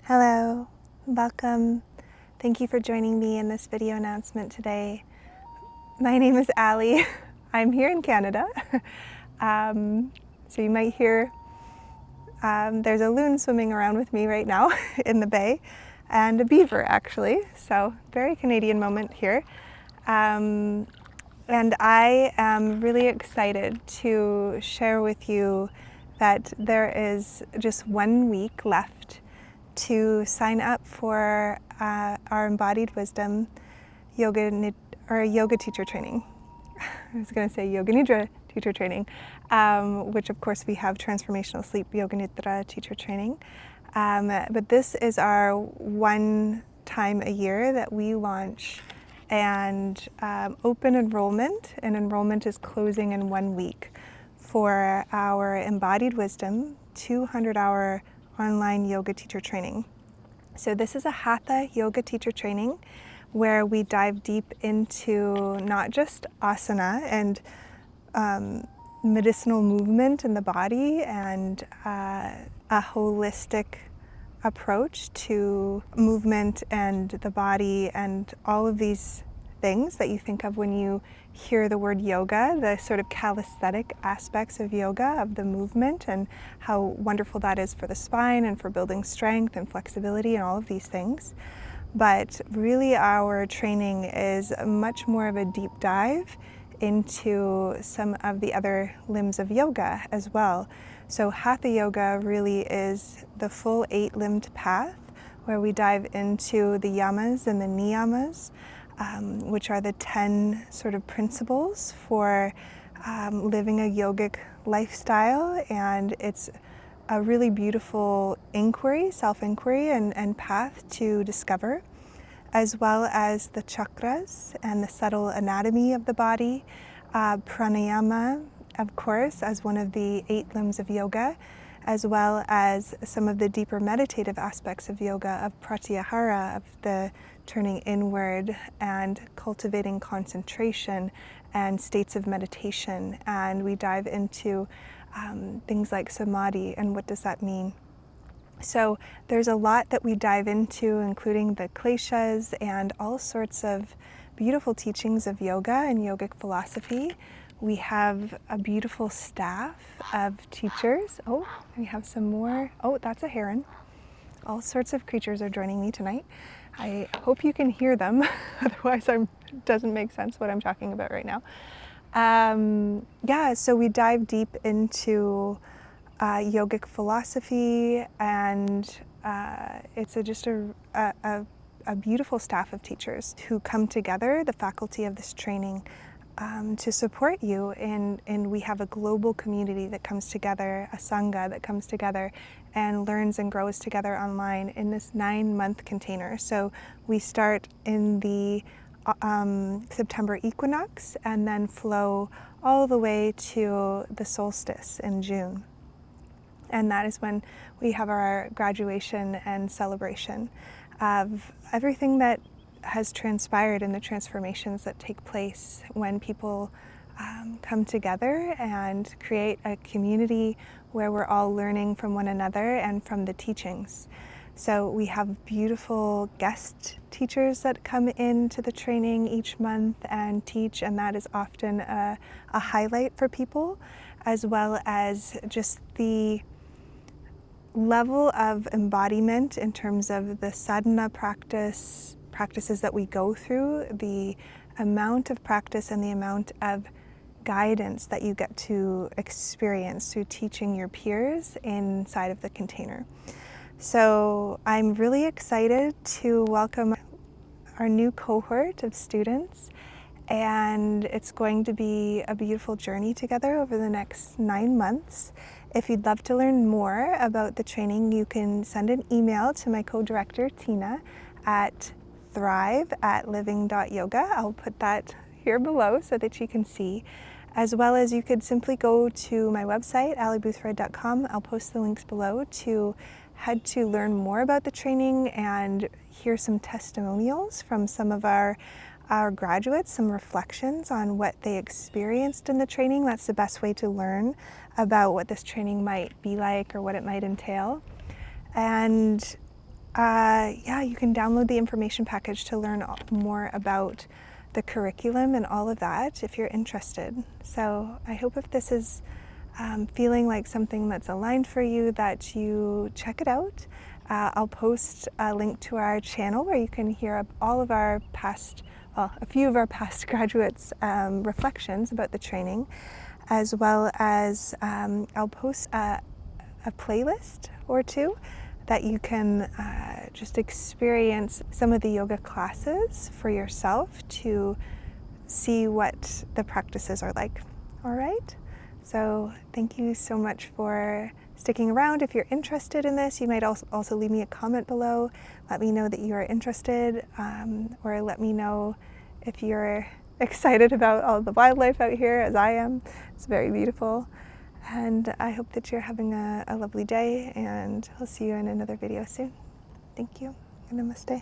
Hello, welcome. Thank you for joining me in this video announcement today. My name is Allie. I'm here in Canada. So you might hear there's a loon swimming around with me right now in the bay, and a beaver actually. So very Canadian moment here. And I am really excited to share with you that there is just 1 week left to sign up for our Embodied Wisdom yoga teacher training. I was going to say Yoga Nidra teacher training, which of course we have Transformational Sleep Yoga Nidra teacher training. But this is our one time a year that we launch and open enrollment, and enrollment is closing in 1 week for our Embodied Wisdom 200-hour online yoga teacher training. So this is a Hatha yoga teacher training where we dive deep into not just asana and medicinal movement in the body and a holistic approach to movement and the body and all of these things that you think of when you hear the word yoga, the sort of calisthenic aspects of yoga, of the movement, and how wonderful that is for the spine and for building strength and flexibility and all of these things. But really our training is much more of a deep dive into some of the other limbs of yoga as well. So Hatha yoga really is the full 8-limbed path where we dive into the yamas and the niyamas, which are the 10 sort of principles for living a yogic lifestyle. And it's a really beautiful inquiry, self-inquiry and path to discover, as well as the chakras and the subtle anatomy of the body, pranayama, of course, as one of the 8 limbs of yoga, as well as some of the deeper meditative aspects of yoga, of pratyahara, of the turning inward and cultivating concentration and states of meditation. And we dive into things like samadhi and what does that mean. So there's a lot that we dive into, including the kleshas and all sorts of beautiful teachings of yoga and yogic philosophy. We have a beautiful staff of teachers. Oh, we have some more. Oh, that's a heron. All sorts of creatures are joining me tonight. I hope you can hear them, otherwise it doesn't make sense what I'm talking about right now. So we dive deep into yogic philosophy, and it's just a beautiful staff of teachers who come together, the faculty of this training, to support you. And we have a global community that comes together, a sangha that comes together and learns and grows together online in this 9-month container. So we start in the September equinox and then flow all the way to the solstice in June. And that is when we have our graduation and celebration of everything that has transpired in the transformations that take place when people come together and create a community where we're all learning from one another and from the teachings. So we have beautiful guest teachers that come into the training each month and teach, and that is often a highlight for people, as well as just the level of embodiment in terms of the sadhana practices that we go through, the amount of practice and the amount of guidance that you get to experience through teaching your peers inside of the container. So I'm really excited to welcome our new cohort of students, and it's going to be a beautiful journey together over the next 9 months. If you'd love to learn more about the training, you can send an email to my co-director, Tina, at thrive@living.yoga. I'll put that here below so that you can see. As well as you could simply go to my website, allieboothroyd.com. I'll post the links below to head to learn more about the training and hear some testimonials from some of our graduates, some reflections on what they experienced in the training. That's the best way to learn about what this training might be like or what it might entail. And Yeah, you can download the information package to learn more about the curriculum and all of that if you're interested. So I hope if this is feeling like something that's aligned for you, that you check it out. I'll post a link to our channel where you can hear all of our past, well, a few of our past graduates' reflections about the training, as well as I'll post a playlist or two that you can just experience some of the yoga classes for yourself to see what the practices are like. All right? So thank you so much for sticking around. If you're interested in this, you might also leave me a comment below. Let me know that you are interested, or let me know if you're excited about all the wildlife out here as I am. It's very beautiful. And I hope that you're having a lovely day, and I'll see you in another video soon. Thank you, and namaste.